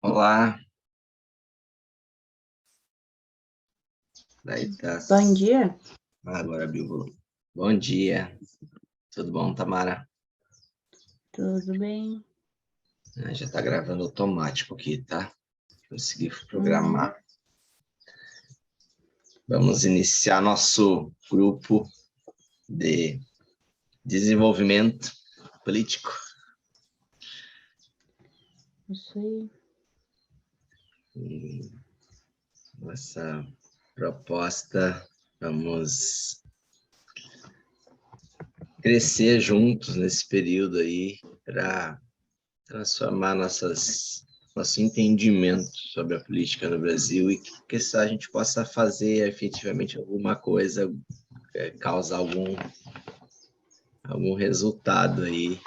Olá, daí tá. Bom dia. Agora abriu o volume. Bom dia, tudo bom, Tamara? Tudo bem? Já tá gravando automático aqui, tá? Consegui programar. Vamos iniciar nosso grupo de desenvolvimento político. Isso aí. E nossa proposta, vamos crescer juntos nesse período aí para transformar nosso entendimento sobre a política no Brasil e que só a gente possa fazer efetivamente alguma coisa, causar algum resultado aí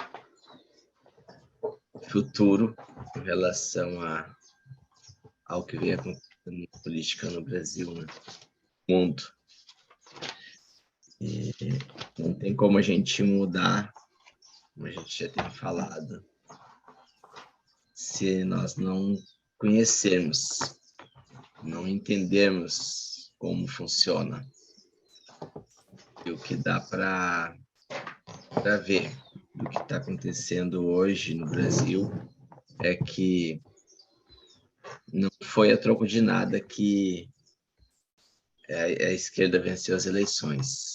futuro em relação ao que vem acontecendo na política no Brasil, no mundo. E não tem como a gente mudar, como a gente já tem falado, se nós não conhecermos, não entendermos como funciona. E o que dá para ver do que está acontecendo hoje no Brasil é que não foi a troco de nada que a esquerda venceu as eleições.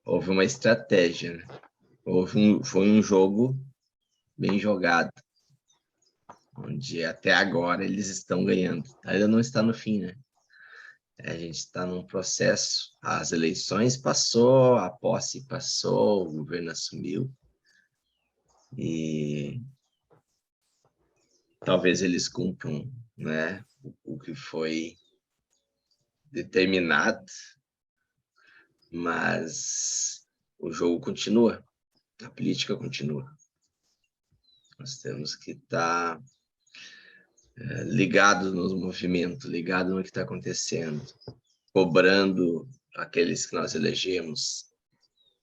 Houve uma estratégia, né? Foi um jogo bem jogado, onde até agora eles estão ganhando. Ainda não está no fim, né? A gente está num processo, as eleições passou, a posse passou, o governo assumiu, e talvez eles cumpram, né, o que foi determinado, mas o jogo continua, a política continua. Nós temos que estar ligados nos movimentos, ligados no que está acontecendo, cobrando aqueles que nós elegemos,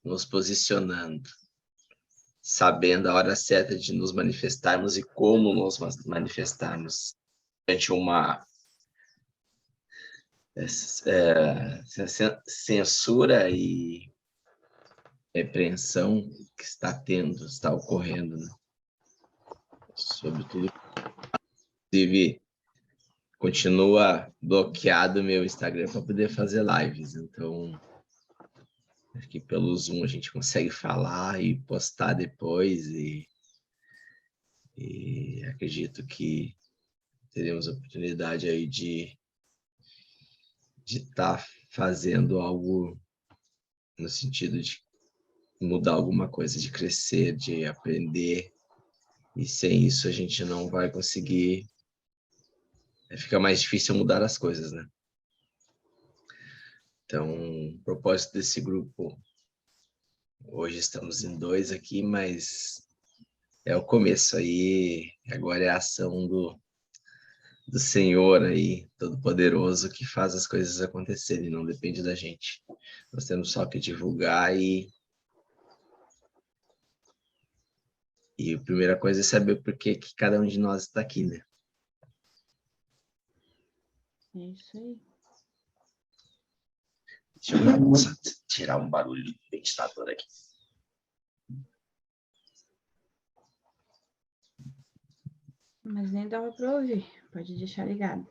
nos posicionando, sabendo a hora certa de nos manifestarmos e como nos manifestarmos diante uma censura e repreensão que está ocorrendo, né? Sobretudo, inclusive, continua bloqueado meu Instagram para poder fazer lives, então aqui pelo Zoom a gente consegue falar e postar depois, e acredito que teremos a oportunidade aí de estar fazendo algo no sentido de mudar alguma coisa, de crescer, de aprender, e sem isso a gente não vai conseguir, fica mais difícil mudar as coisas, né? Então, o propósito desse grupo, hoje estamos em 2 aqui, mas é o começo aí, agora é a ação do Senhor aí, Todo-Poderoso, que faz as coisas acontecerem, não depende da gente. Nós temos só que divulgar e a primeira coisa é saber por que cada um de nós está aqui, né? É isso aí. Deixa eu tirar um barulho do ventilador aqui. Mas nem dava para ouvir. Pode deixar ligado.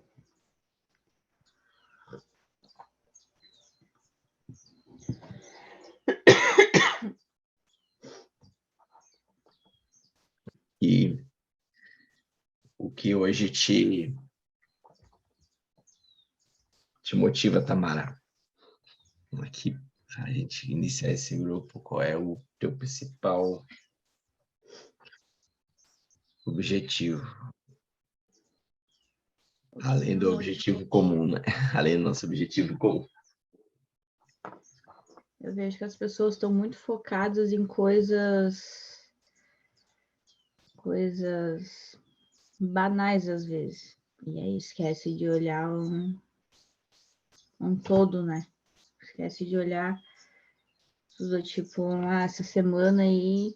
E o que hoje te motiva, Tamara, aqui a gente iniciar esse grupo, qual é o teu principal objetivo? Além do objetivo comum, né? Além do nosso objetivo comum. Eu vejo que as pessoas estão muito focadas em coisas banais às vezes. E aí esquece de olhar um todo, né? Esquece de olhar do tipo, essa semana aí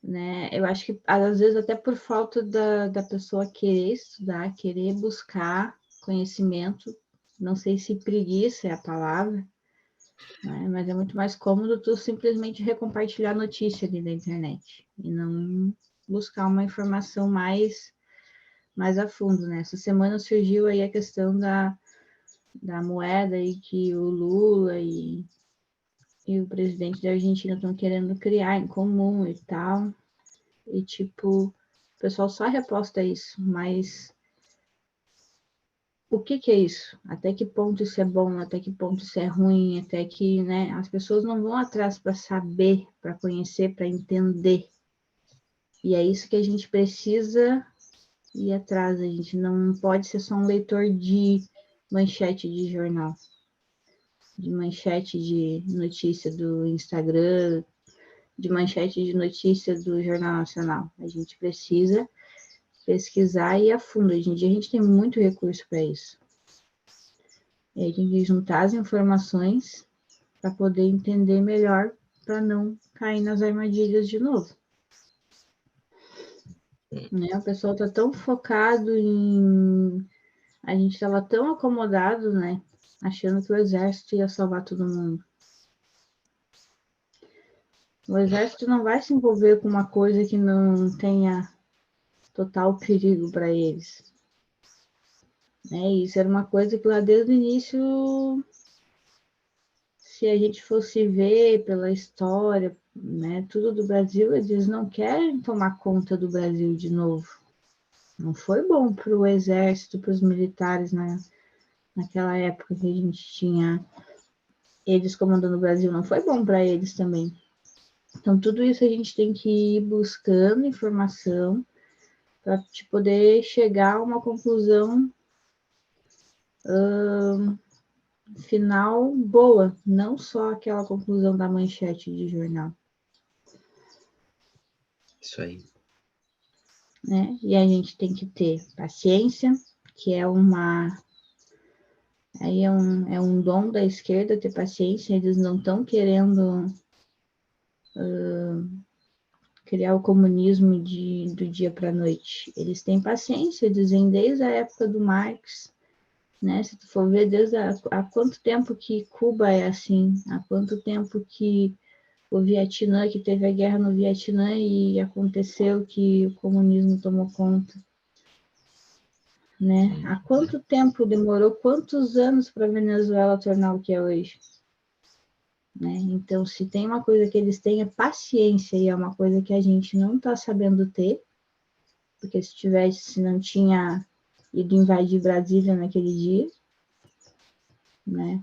né? Eu acho que, às vezes, até por falta da pessoa querer estudar, querer buscar conhecimento, não sei se preguiça é a palavra, né? Mas é muito mais cômodo tu simplesmente recompartilhar notícia ali da internet e não buscar uma informação mais a fundo, né? Essa semana surgiu aí a questão da moeda e que o Lula e o presidente da Argentina estão querendo criar em comum e tal. E, tipo, o pessoal só reposta isso, mas o que é isso? Até que ponto isso é bom? Até que ponto isso é ruim? Até que, né, as pessoas não vão atrás para saber, para conhecer, para entender. E é isso que a gente precisa ir atrás. A gente não pode ser só um leitor de manchete de jornal, de manchete de notícia do Instagram, de manchete de notícia do Jornal Nacional. A gente precisa pesquisar e ir a fundo. Hoje em dia a gente tem muito recurso para isso. E aí tem que juntar as informações para poder entender melhor, para não cair nas armadilhas de novo. Né? O pessoal está tão focado em... A gente estava tão acomodado, né? Achando que o exército ia salvar todo mundo. O exército não vai se envolver com uma coisa que não tenha total perigo para eles. Isso era uma coisa que lá desde o início, se a gente fosse ver pela história, né, tudo do Brasil, eles não querem tomar conta do Brasil de novo. Não foi bom para o exército, para os militares, né, naquela época que a gente tinha eles comandando o Brasil, não foi bom para eles também. Então, tudo isso a gente tem que ir buscando informação para poder chegar a uma conclusão final boa, não só aquela conclusão da manchete de jornal. Isso aí. Né? E a gente tem que ter paciência, que é um dom da esquerda ter paciência, eles não estão querendo criar o comunismo do dia para a noite. Eles têm paciência, eles vêm desde a época do Marx, né? Se tu for ver desde há quanto tempo que Cuba é assim, há quanto tempo que o Vietnã, que teve a guerra no Vietnã e aconteceu que o comunismo tomou conta. Né? Há quanto tempo demorou, quantos anos para a Venezuela tornar o que é hoje? Né? Então, se tem uma coisa que eles têm é paciência, e é uma coisa que a gente não está sabendo ter, porque se não tinha ido invadir Brasília naquele dia, né?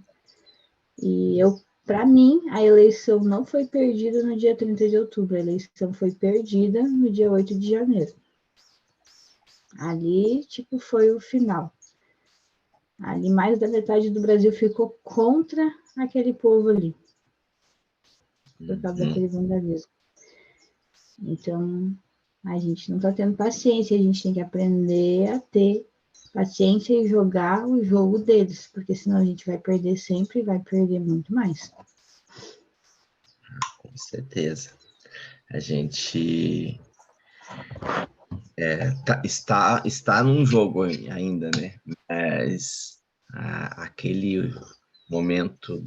E para mim, a eleição não foi perdida no dia 30 de outubro, a eleição foi perdida no dia 8 de janeiro. Ali, tipo, foi o final. Ali mais da metade do Brasil ficou contra aquele povo ali, por causa daquele vandalismo. Então, a gente não está tendo paciência, a gente tem que aprender a ter paciência e jogar o jogo deles, porque senão a gente vai perder sempre e vai perder muito mais. Com certeza. A gente está num jogo ainda, né? Mas aquele momento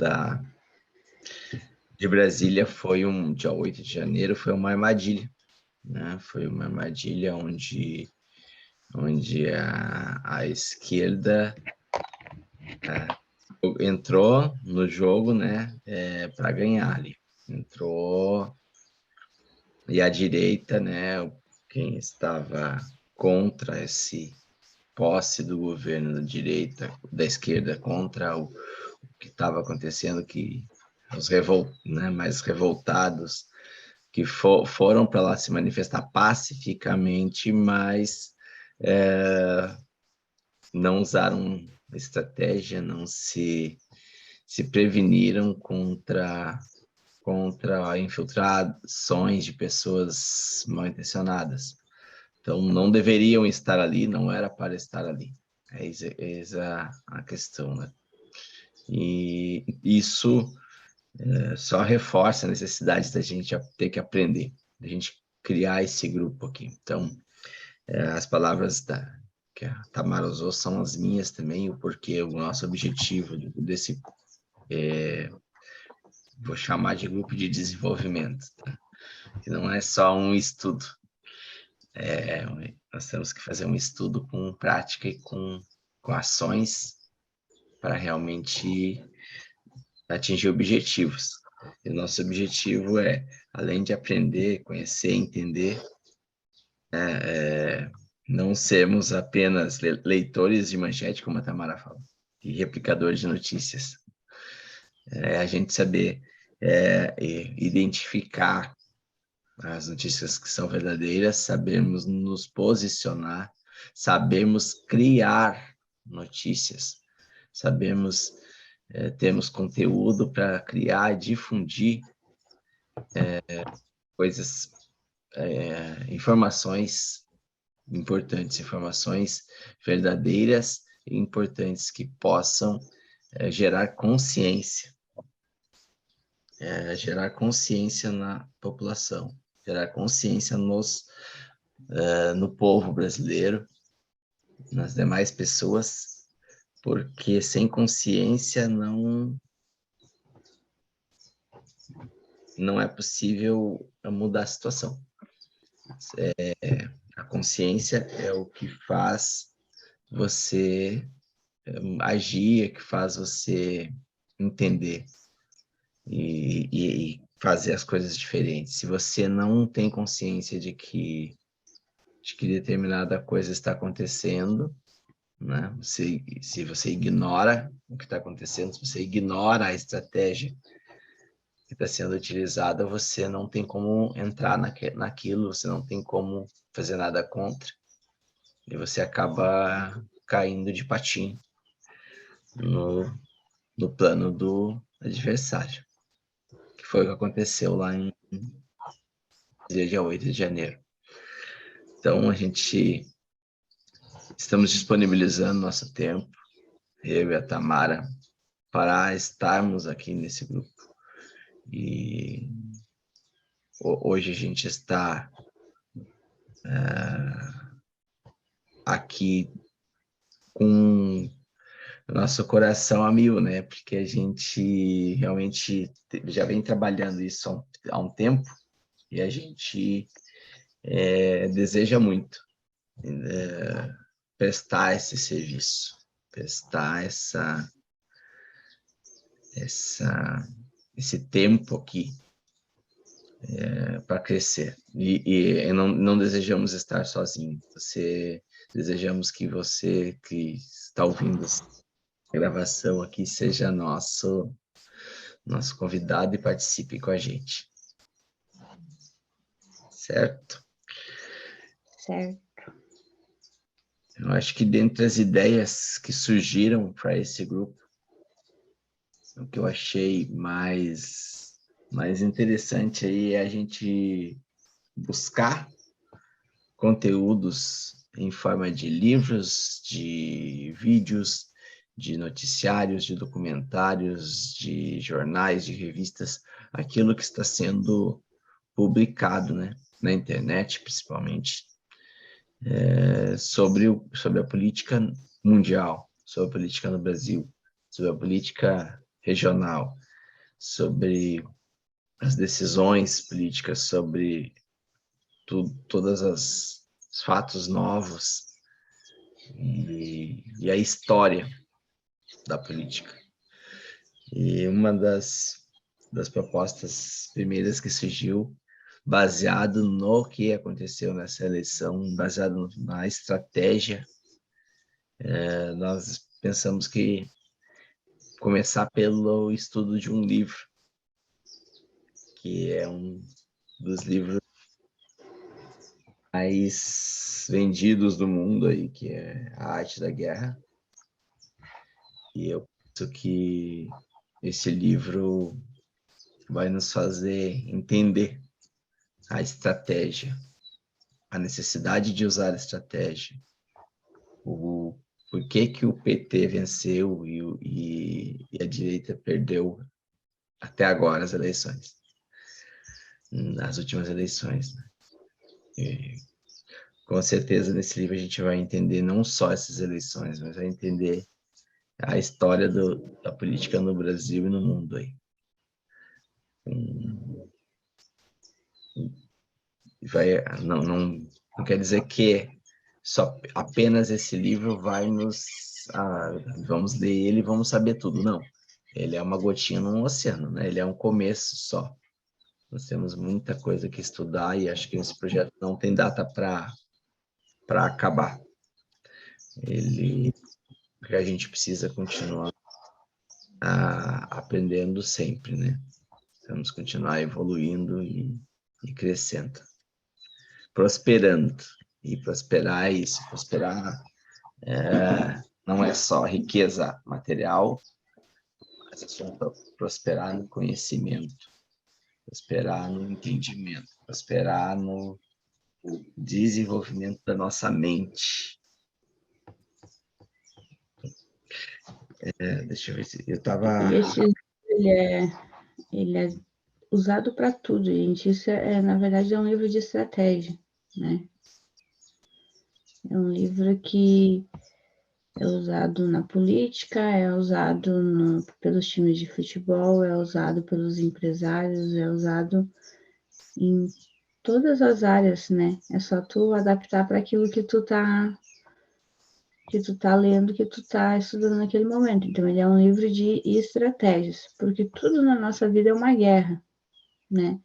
de Brasília dia 8 de janeiro, foi uma armadilha, né? Foi uma armadilha onde a esquerda entrou no jogo, né? Para ganhar ali. Entrou e a direita, né? Quem estava contra esse posse do governo da direita, da esquerda, contra o que estava acontecendo, que os mais revoltados que foram para lá se manifestar pacificamente, mas não usaram estratégia, não se preveniram contra infiltrações de pessoas mal intencionadas. Então, não deveriam estar ali, não era para estar ali. Eis a questão, né? E isso só reforça a necessidade da gente ter que aprender, da gente criar esse grupo aqui. Então, as palavras que a Tamara usou são as minhas também, o porquê, o nosso objetivo desse, vou chamar de grupo de desenvolvimento, tá? Que não é só um estudo. Nós temos que fazer um estudo com prática e com ações para realmente atingir objetivos. E o nosso objetivo é, além de aprender, conhecer, entender, não sermos apenas leitores de manchete, como a Tamara falou, e replicadores de notícias. A gente saber identificar as notícias que são verdadeiras, sabermos nos posicionar, sabermos criar notícias, sabermos termos conteúdo para criar e difundir coisas, informações importantes, informações verdadeiras e importantes que possam gerar consciência na população, gerar consciência no povo brasileiro, nas demais pessoas, porque sem consciência não é possível mudar a situação. A consciência é o que faz você agir, é que faz você entender e fazer as coisas diferentes. Se você não tem consciência de que determinada coisa está acontecendo, né? Se você ignora o que está acontecendo, se você ignora a estratégia que está sendo utilizada, você não tem como entrar naquilo, você não tem como fazer nada contra, e você acaba caindo de patinho no plano do adversário, que foi o que aconteceu lá em dia 8 de janeiro. Então, estamos disponibilizando nosso tempo, eu e a Tamara, para estarmos aqui nesse grupo. E hoje a gente está aqui com o nosso coração a mil, né? Porque a gente realmente já vem trabalhando isso há um tempo e a gente deseja muito prestar esse serviço, prestar esse tempo aqui para crescer. E não desejamos estar sozinhos. Desejamos que você que está ouvindo a gravação aqui seja nosso convidado e participe com a gente. Certo? Certo. Eu acho que dentre as ideias que surgiram para esse grupo, o que eu achei mais interessante aí é a gente buscar conteúdos em forma de livros, de vídeos, de noticiários, de documentários, de jornais, de revistas, aquilo que está sendo publicado, né, na internet, principalmente, sobre a política mundial, sobre a política no Brasil, sobre a política regional, sobre as decisões políticas, sobre todas os fatos novos e a história da política. E uma das propostas primeiras que surgiu, baseado no que aconteceu nessa eleição, baseado na estratégia, nós pensamos que começar pelo estudo de um livro, que é um dos livros mais vendidos do mundo aí, que é A Arte da Guerra. E eu penso que esse livro vai nos fazer entender a estratégia, a necessidade de usar a estratégia, o porquê que o PT venceu e a direita perdeu até agora as eleições, nas últimas eleições, né? E, com certeza, nesse livro a gente vai entender não só essas eleições, mas vai entender a história da política no Brasil e no mundo aí. Não quer dizer que só apenas esse livro vai vamos ler ele e vamos saber tudo. Não. Ele é uma gotinha num oceano, né? Ele é um começo só. Nós temos muita coisa que estudar e acho que esse projeto não tem data para acabar. Porque a gente precisa continuar aprendendo sempre, né? Vamos continuar evoluindo e crescendo. Prosperando. E prosperar é isso. Prosperar não é só riqueza material, mas é só prosperar no conhecimento, prosperar no entendimento, prosperar no desenvolvimento da nossa mente. Deixa eu ver se eu estava... E esse ele é usado para tudo, gente. Isso na verdade, é um livro de estratégia, né? É um livro que é usado na política, é usado pelos times de futebol, é usado pelos empresários, é usado em todas as áreas, né? É só tu adaptar para aquilo que tu tá lendo, que tu tá estudando naquele momento. Então, ele é um livro de estratégias, porque tudo na nossa vida é uma guerra, né?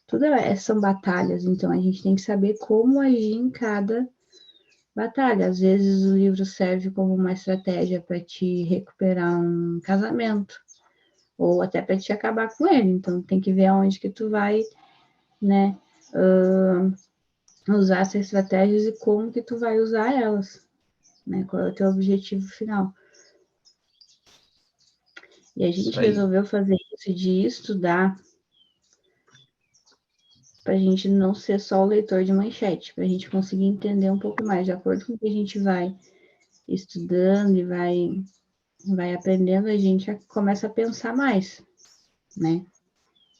Tudo são batalhas, então a gente tem que saber como agir em cada batalha. Às vezes o livro serve como uma estratégia para te recuperar um casamento, ou até para te acabar com ele. Então tem que ver aonde que tu vai, né, usar essas estratégias e como que tu vai usar elas, né? Qual é o teu objetivo final. E a gente resolveu fazer isso de estudar para a gente não ser só o leitor de manchete, para a gente conseguir entender um pouco mais, de acordo com o que a gente vai estudando e vai aprendendo, a gente começa a pensar mais, né?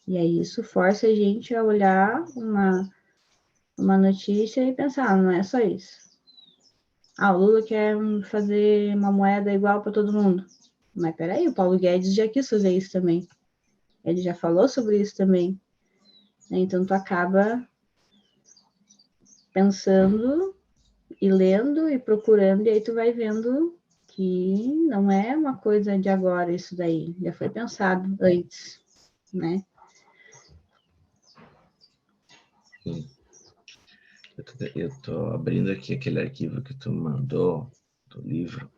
E aí isso força a gente a olhar uma notícia e pensar, não é só isso. O Lula quer fazer uma moeda igual para todo mundo. Mas peraí, o Paulo Guedes já quis fazer isso também. Ele já falou sobre isso também. Então tu acaba pensando e lendo e procurando, e aí tu vai vendo que não é uma coisa de agora isso daí, já foi pensado antes, né? Sim. Eu tô abrindo aqui aquele arquivo que tu mandou do livro.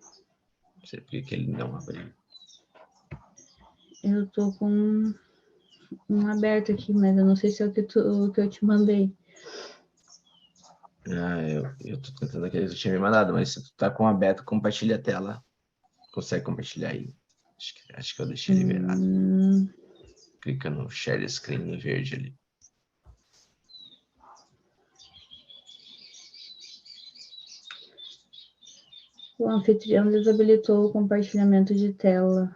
Não sei por que ele não abriu. Eu tô com um aberto aqui, mas eu não sei se é o que eu te mandei. Eu tô tentando aquele que tu tinha me mandado, mas se tu tá com aberto, compartilha a tela. Consegue compartilhar aí? Acho que eu deixei liberado. Clica no share screen em verde ali. O anfitrião desabilitou o compartilhamento de tela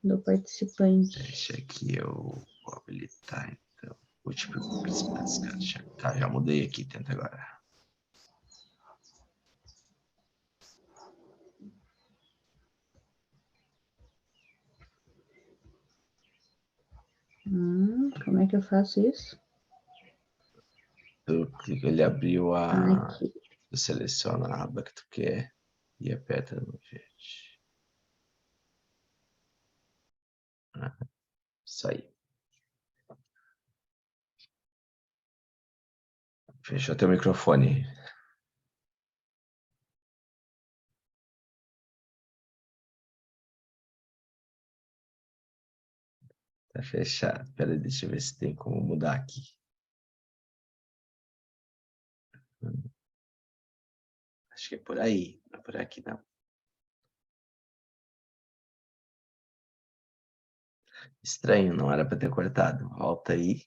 do participante. Deixa aqui eu vou habilitar, então. Último participante. Tá, já mudei aqui, tenta agora. Como é que eu faço isso? Ele abriu Aqui. Tu seleciona a aba que tu quer e aperta no verde. Isso aí. Fechou teu microfone. Tá fechado. Pera aí, deixa eu ver se tem como mudar aqui. Acho que é por aí. Não é por aqui, não. Estranho, não era para ter cortado. Volta aí.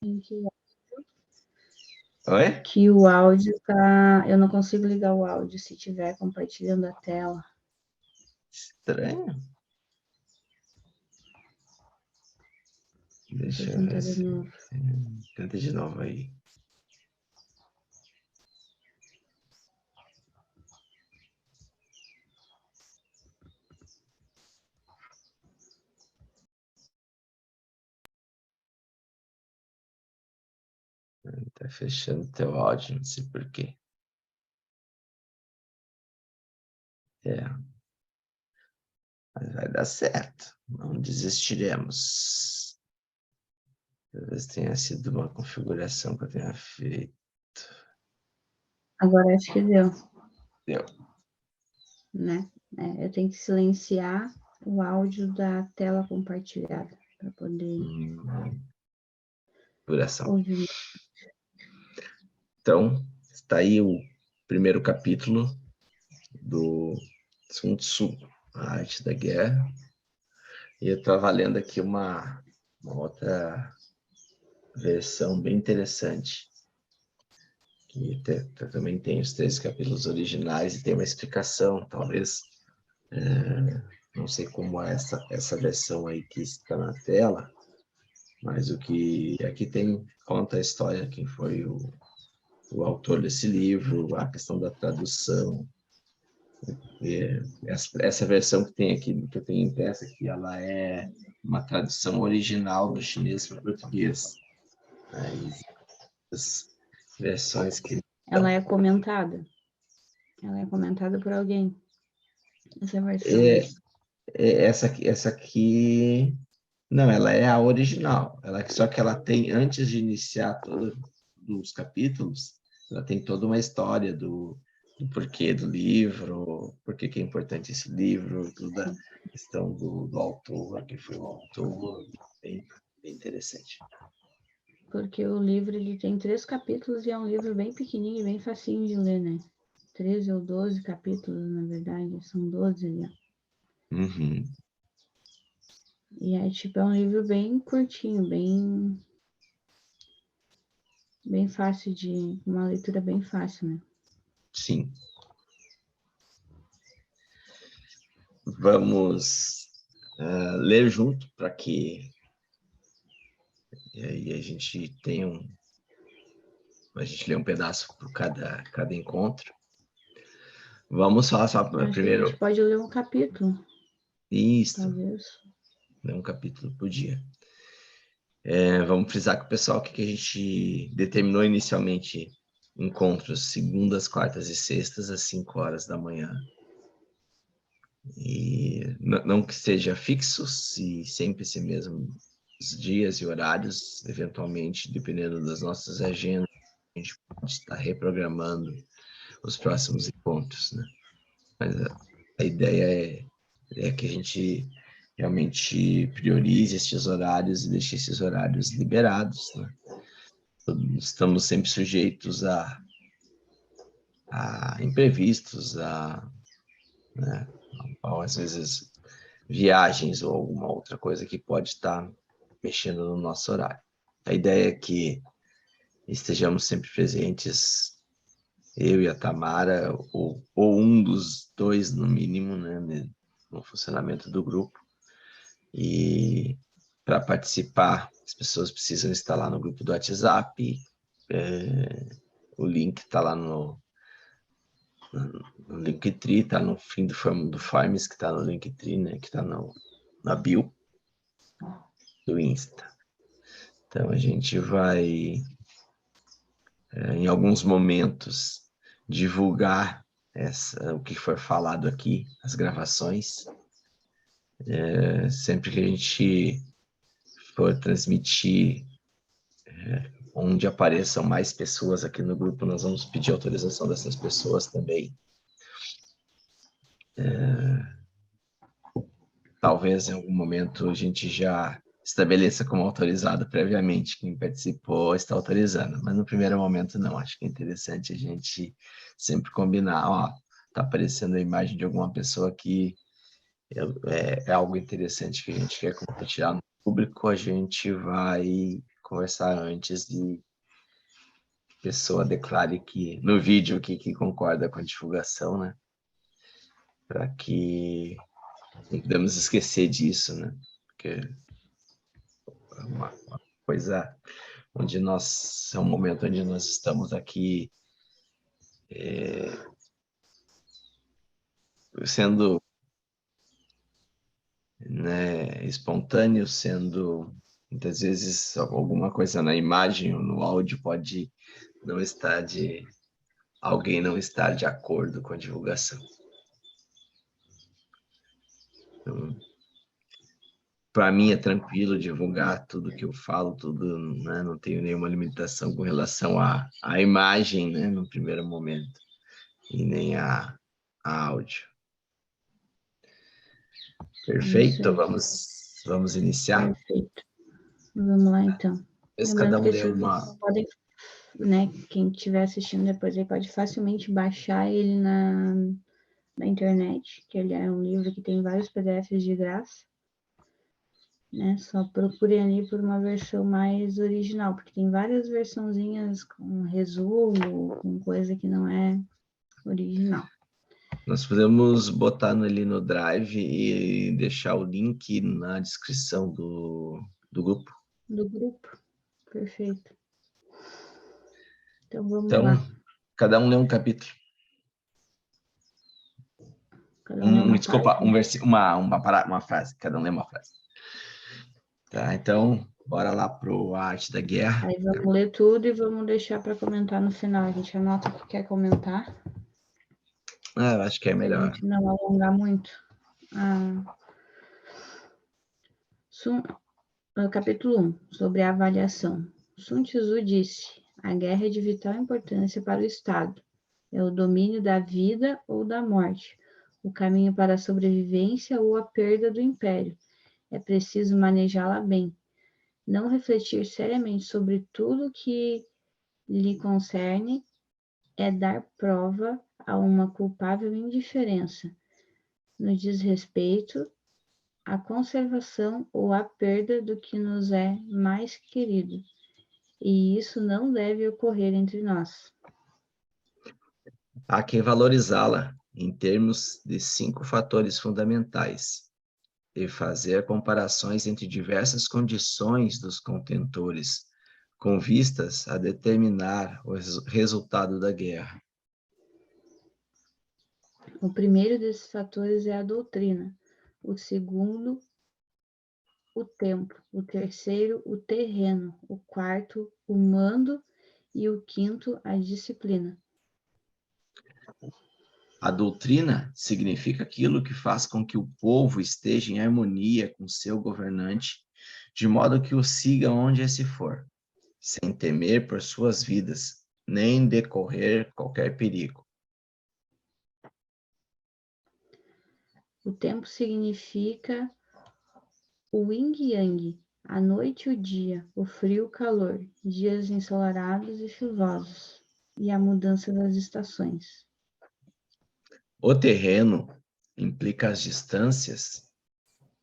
Oi? Que o áudio tá... Eu não consigo ligar o áudio se estiver compartilhando a tela. Estranho. Deixa eu ver tentar de se... novo. Tenta de novo aí. Tá fechando teu áudio, não sei por quê. Mas vai dar certo. Não desistiremos. Talvez tenha sido uma configuração que eu tenha feito. Agora acho que deu, Deu. né? Eu tenho que silenciar o áudio da tela compartilhada para poder Configuração. ouvir. Então, está aí o primeiro capítulo do Sun Tzu, A Arte da Guerra. E eu estava lendo aqui uma outra versão bem interessante, que também tem os 13 capítulos originais e tem uma explicação, talvez, não sei como é essa versão aí que está na tela, mas o que aqui conta a história, quem foi o autor desse livro, a questão da tradução. Essa versão que tem aqui, que eu tenho impressa aqui, ela é uma tradução original do chinês para o português. As versões que... Ela é comentada? Ela é comentada por alguém? Essa versão. Essa aqui... Não, ela é a original. Só que ela tem, antes de iniciar todos os capítulos, ela tem toda uma história do porquê do livro, por que é importante esse livro, toda a questão do autor, que foi o autor, bem interessante. Porque o livro ele tem 3 capítulos e é um livro bem pequenininho e bem facinho de ler, né? 13 ou 12 capítulos, na verdade, são 12 ali. Uhum. E é um livro bem curtinho, bem fácil uma leitura bem fácil, né? Sim. Vamos ler junto para que aí a gente tenha a gente lê um pedaço por cada encontro. Vamos falar só primeiro. A gente pode ler um capítulo. Isso. Talvez. Ler um capítulo por dia. Vamos frisar com o pessoal que a gente determinou inicialmente encontros segundas, quartas e sextas às 5 horas da manhã. E não que seja fixo, se sempre esse mesmo dias e horários, eventualmente, dependendo das nossas agendas, a gente pode estar reprogramando os próximos encontros, né? Mas a ideia é que a gente realmente priorize esses horários e deixe esses horários liberados, né? Estamos sempre sujeitos a imprevistos, né, às vezes viagens ou alguma outra coisa que pode estar mexendo no nosso horário. A ideia é que estejamos sempre presentes, eu e a Tamara, ou um dos dois, no mínimo, né, no funcionamento do grupo. E para participar, as pessoas precisam estar lá no grupo do WhatsApp. O link está lá no Linktree, está no fim do Forms, que está no Linktree, né, que está na bio do Insta. Então, a gente vai, em alguns momentos, divulgar o que foi falado aqui, as gravações. Sempre que a gente for transmitir onde apareçam mais pessoas aqui no grupo, nós vamos pedir autorização dessas pessoas também. Talvez em algum momento a gente já estabeleça como autorizado previamente, quem participou está autorizando, mas no primeiro momento não. Acho que é interessante a gente sempre combinar, está aparecendo a imagem de alguma pessoa que é algo interessante que a gente quer compartilhar no público, a gente vai conversar antes de a pessoa declare que no vídeo que concorda com a divulgação, né? Para que não podemos esquecer disso, né? Porque é uma coisa onde é um momento onde nós estamos aqui sendo, né, espontâneos, sendo Muitas vezes alguma coisa na imagem ou no áudio pode não estar alguém não estar de acordo com a divulgação. Então, para mim é tranquilo divulgar tudo que eu falo, tudo, né? Não tenho nenhuma limitação com relação à imagem, né? No primeiro momento, e nem a áudio. Perfeito? Vamos iniciar? Perfeito. Vamos lá, então. Se cada Lembrando um que lê esses uma... podem, né, quem estiver assistindo depois aí pode facilmente baixar ele na internet, que ele é um livro que tem vários PDFs de graça, né? Só procurem ali por uma versão mais original, porque tem várias versãozinhas com resumo, com coisa que não é original. Nós podemos botar ali no Drive e deixar o link na descrição do grupo. Do grupo, perfeito. Então vamos Então, lá. cada um lê um capítulo. Cada um lê uma Desculpa, página. uma frase. Cada um lê uma frase. Tá, então, bora lá pro A Arte da Guerra. Aí vamos ler tudo e vamos deixar para comentar no final. A gente anota o que quer comentar. Eu acho que é Para a melhor. gente não alongar muito. Capítulo 1, sobre a avaliação. Sun Tzu disse: a guerra é de vital importância para o Estado. É o domínio da vida ou da morte, o caminho para a sobrevivência ou a perda do império. É preciso manejá-la bem. Não refletir seriamente sobre tudo que lhe concerne é dar prova a uma culpável indiferença no desrespeito à conservação ou à perda do que nos é mais querido, e isso não deve ocorrer entre nós. Há que valorizá-la em termos de 5 fatores fundamentais e fazer comparações entre diversas condições dos contentores, com vistas a determinar o resultado da guerra. O primeiro desses fatores é a doutrina, o segundo, o tempo, o terceiro, o terreno, o quarto, o mando e o quinto, a disciplina. A doutrina significa aquilo que faz com que o povo esteja em harmonia com seu governante, de modo que o siga onde esse for, sem temer por suas vidas, nem decorrer qualquer perigo. O tempo significa o yin-yang, a noite e o dia, o frio e o calor, dias ensolarados e chuvosos, e a mudança das estações. O terreno implica as distâncias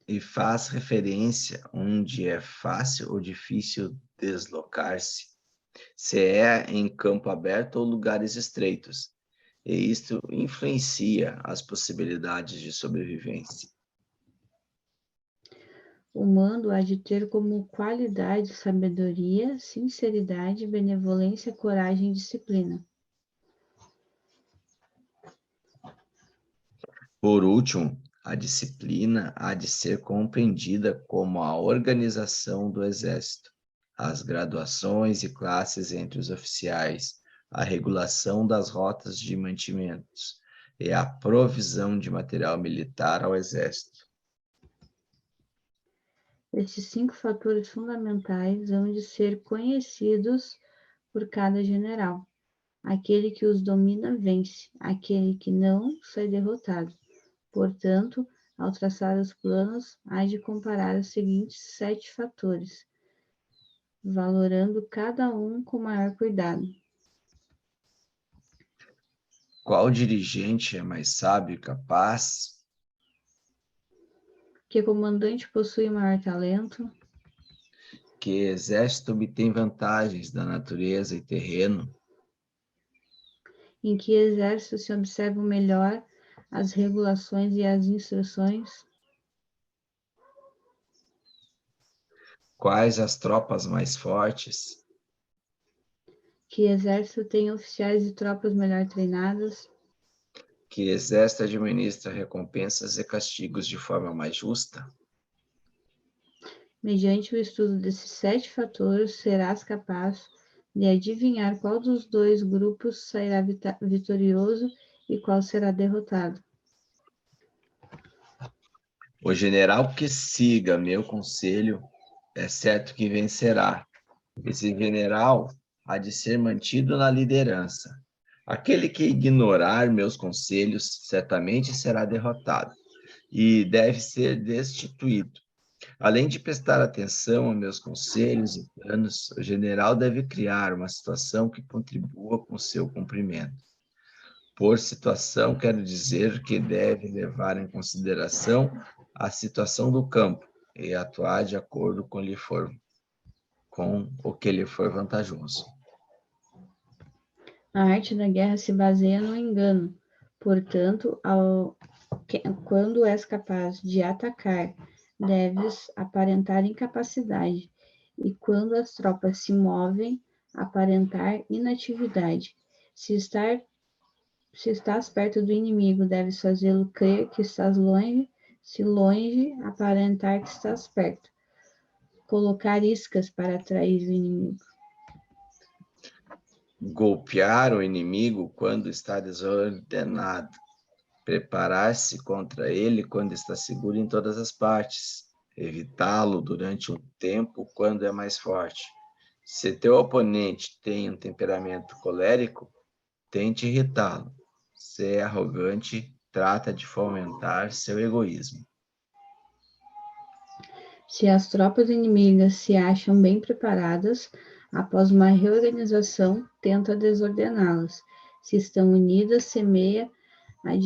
e faz referência onde é fácil ou difícil deslocar-se, se é em campo aberto ou lugares estreitos, e isto influencia as possibilidades de sobrevivência. O mando há de ter como qualidade sabedoria, sinceridade, benevolência, coragem e disciplina. Por último, a disciplina há de ser compreendida como a organização do exército, as graduações e classes entre os oficiais, a regulação das rotas de mantimentos e a provisão de material militar ao exército. Estes 5 fatores fundamentais hão de ser conhecidos por cada general. Aquele que os domina vence, aquele que não sai derrotado. Portanto, ao traçar os planos, há de comparar os seguintes 7 fatores, valorando cada um com maior cuidado. Qual dirigente é mais sábio e capaz? Que comandante possui maior talento? Que exército obtém vantagens da natureza e terreno? Em que exército se observam melhor as regulações e as instruções? Quais as tropas mais fortes? Que exército tem oficiais e tropas melhor treinadas? Que exército administra recompensas e castigos de forma mais justa? Mediante o estudo desses 7 fatores, serás capaz de adivinhar qual dos dois grupos sairá vitorioso e qual será derrotado. O general que siga meu conselho é certo que vencerá. Esse general há de ser mantido na liderança. Aquele que ignorar meus conselhos certamente será derrotado e deve ser destituído. Além de prestar atenção a meus conselhos e planos, o general deve criar uma situação que contribua com seu cumprimento. Por situação, quero dizer que deve levar em consideração a situação do campo e atuar de acordo com o que lhe for vantajoso. A arte da guerra se baseia no engano. Portanto, quando és capaz de atacar, deves aparentar incapacidade. E quando as tropas se movem, aparentar inatividade. Se estás perto do inimigo, deves fazê-lo crer que estás longe. Se longe, aparentar que estás perto. Colocar iscas para atrair o inimigo. Golpear o inimigo quando está desordenado. Preparar-se contra ele quando está seguro em todas as partes. Evitá-lo durante um tempo quando é mais forte. Se teu oponente tem um temperamento colérico, tente irritá-lo. Se é arrogante, trata de fomentar seu egoísmo. Se as tropas inimigas se acham bem preparadas, após uma reorganização, tenta desordená-las. Se estão unidas, semeia a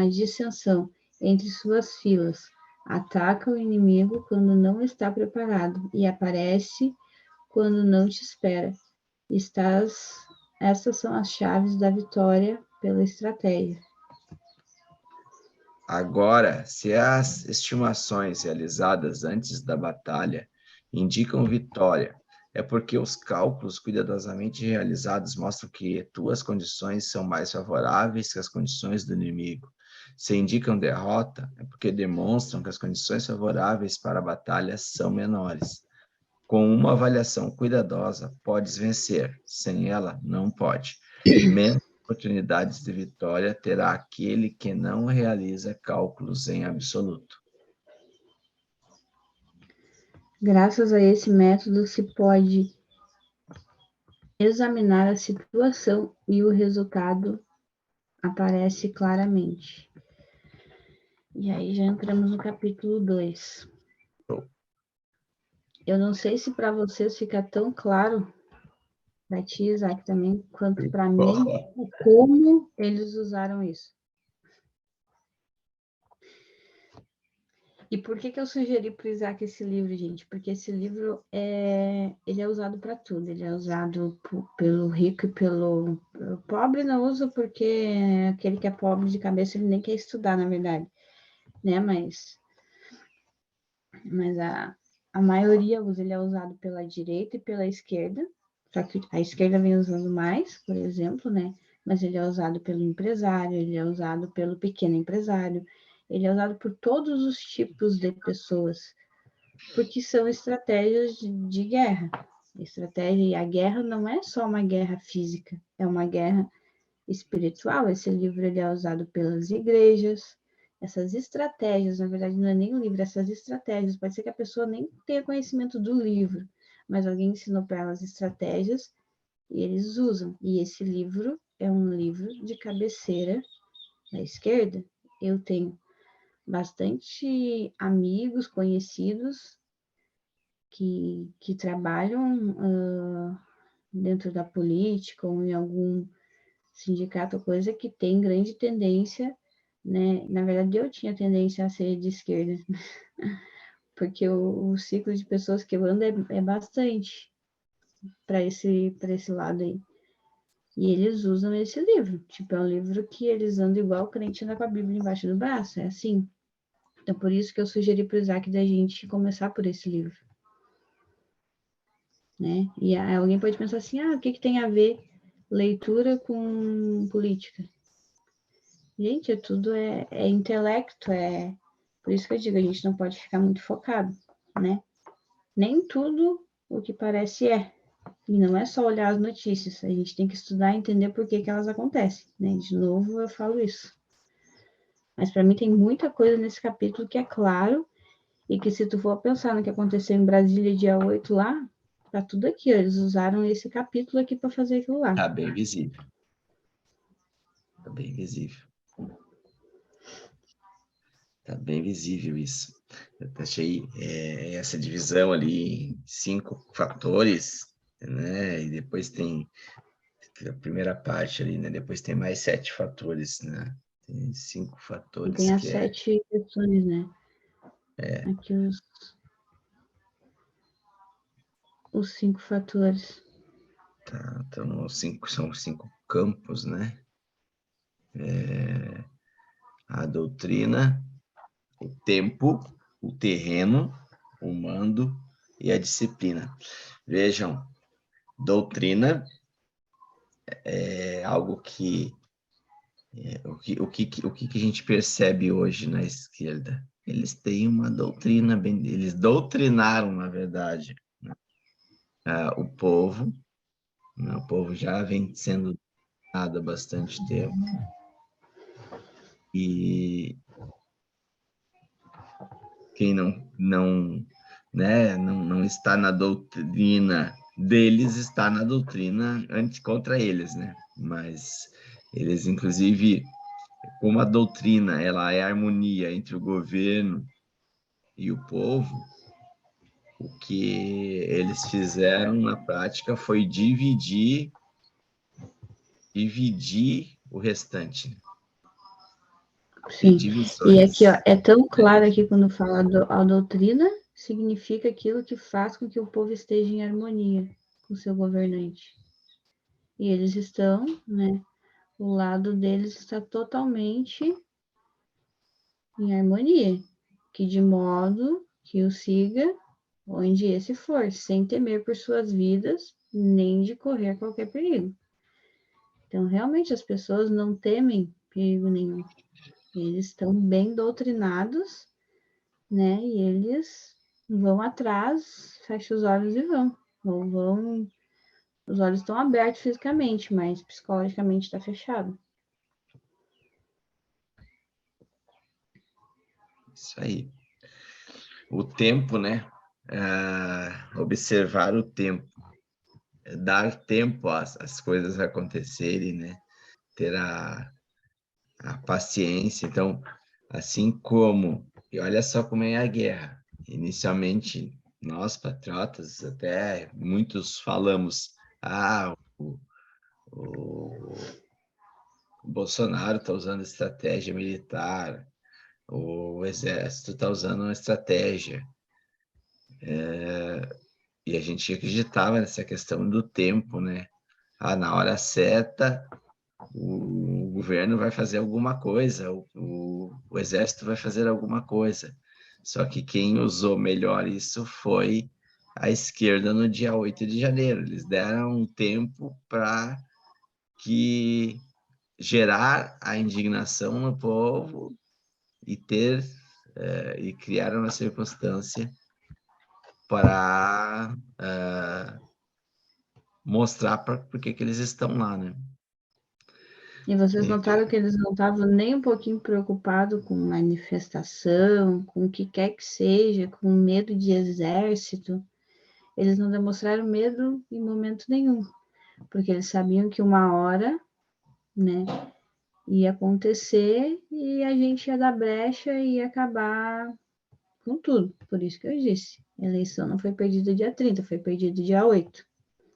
dissensão entre suas filas. Ataca o inimigo quando não está preparado e aparece quando não te espera. Essas são as chaves da vitória pela estratégia. Agora, se as estimações realizadas antes da batalha indicam vitória, é porque os cálculos cuidadosamente realizados mostram que tuas condições são mais favoráveis que as condições do inimigo. Se indicam derrota, é porque demonstram que as condições favoráveis para a batalha são menores. Com uma avaliação cuidadosa, podes vencer. Sem ela, não pode. Menos oportunidades de vitória terá aquele que não realiza cálculos em absoluto. Graças a esse método, se pode examinar a situação e o resultado aparece claramente. E aí já entramos no capítulo 2. Eu não sei se para vocês fica tão claro, para ti, Isaac, também, quanto para mim, como eles usaram isso. E por que eu sugeri para o Isaac esse livro, gente? Porque esse livro ele é usado para tudo. Ele é usado pelo rico e pelo pobre. Não usa porque aquele que é pobre de cabeça ele nem quer estudar, na verdade, né? Mas a maioria usa. Ele é usado pela direita e pela esquerda. Só que a esquerda vem usando mais, por exemplo, né? Mas ele é usado pelo empresário, ele é usado pelo pequeno empresário. Ele é usado por todos os tipos de pessoas, porque são estratégias de guerra. E a guerra não é só uma guerra física, é uma guerra espiritual. Esse livro ele é usado pelas igrejas. Essas estratégias, na verdade, não é nem um livro, essas estratégias, pode ser que a pessoa nem tenha conhecimento do livro, mas alguém ensinou para elas estratégias e eles usam. E esse livro é um livro de cabeceira da esquerda. Eu tenho bastante amigos, conhecidos que trabalham dentro da política ou em algum sindicato, coisa que tem grande tendência, né? Na verdade, eu tinha tendência a ser de esquerda, porque o ciclo de pessoas que eu ando é bastante para esse lado aí. E eles usam esse livro. Tipo, é um livro que eles andam igual o crente anda com a Bíblia embaixo do braço, é assim. Então, por isso que eu sugeri para o Isaac da gente começar por esse livro. Né? E alguém pode pensar assim, o que tem a ver leitura com política? Gente, tudo é intelecto, por isso que eu digo, a gente não pode ficar muito focado. né? Nem tudo o que parece é. E não é só olhar as notícias, a gente tem que estudar e entender por que elas acontecem, né? De novo, eu falo isso. Mas para mim tem muita coisa nesse capítulo que é claro, e que se tu for pensar no que aconteceu em Brasília dia 8 lá, tá tudo aqui, ó. Eles usaram esse capítulo aqui para fazer aquilo lá. Tá bem visível. Tá bem visível. Tá bem visível isso. Eu achei essa divisão ali em 5 fatores, né? E depois tem a primeira parte ali, né? Depois tem mais 7 fatores, né? Tem 5 E fatores tem as que 7 questões, né? Aqui os 5 fatores. Tá, então, são 5 campos, né? A doutrina, o tempo, o terreno, o mando e a disciplina. Vejam, doutrina é algo que o que a gente percebe hoje na esquerda? Eles têm uma doutrina, eles doutrinaram, na verdade, o povo, né? O povo já vem sendo doutrinado há bastante tempo, e quem não está na doutrina deles, está na doutrina contra eles, né? Mas eles, inclusive, como a doutrina ela é a harmonia entre o governo e o povo, o que eles fizeram na prática foi dividir o restante. Tem Sim. E aqui, ó, divisões. é tão claro aqui quando fala a doutrina, significa aquilo que faz com que o povo esteja em harmonia com seu governante. E eles estão, né? O lado deles está totalmente em harmonia, que de modo que o siga onde esse for, sem temer por suas vidas, nem de correr qualquer perigo. Então, realmente, as pessoas não temem perigo nenhum. Eles estão bem doutrinados, né? E eles vão atrás, fecham os olhos e vão. Ou vão. Os olhos estão abertos fisicamente, mas psicologicamente está fechado. Isso aí. O tempo, né? Observar o tempo, dar tempo às coisas acontecerem, né? Ter a paciência. Então, assim como, e olha só como é a guerra. Inicialmente, nós patriotas, até muitos falamos, o Bolsonaro está usando estratégia militar, o exército está usando uma estratégia. E a gente acreditava nessa questão do tempo, né? Na hora certa, o governo vai fazer alguma coisa, o exército vai fazer alguma coisa. Só que quem usou melhor isso foi a esquerda no dia 8 de janeiro. Eles deram um tempo para que gerar a indignação no povo e e criar uma circunstância para mostrar por que eles estão lá, né? E vocês Então, notaram que eles não estavam nem um pouquinho preocupados com manifestação, com o que quer que seja, com medo de exército. Eles não demonstraram medo em momento nenhum, porque eles sabiam que uma hora, né, ia acontecer e a gente ia dar brecha e ia acabar com tudo. Por isso que eu disse, a eleição não foi perdida dia 30, foi perdida dia 8.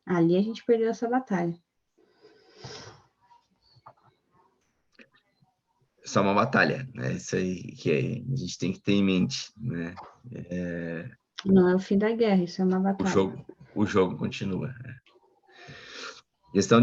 Ali a gente perdeu essa batalha. só uma batalha, né? Isso aí que a gente tem que ter em mente, né? Não é o fim da guerra, isso é uma O batalha. jogo, o jogo continua. Questão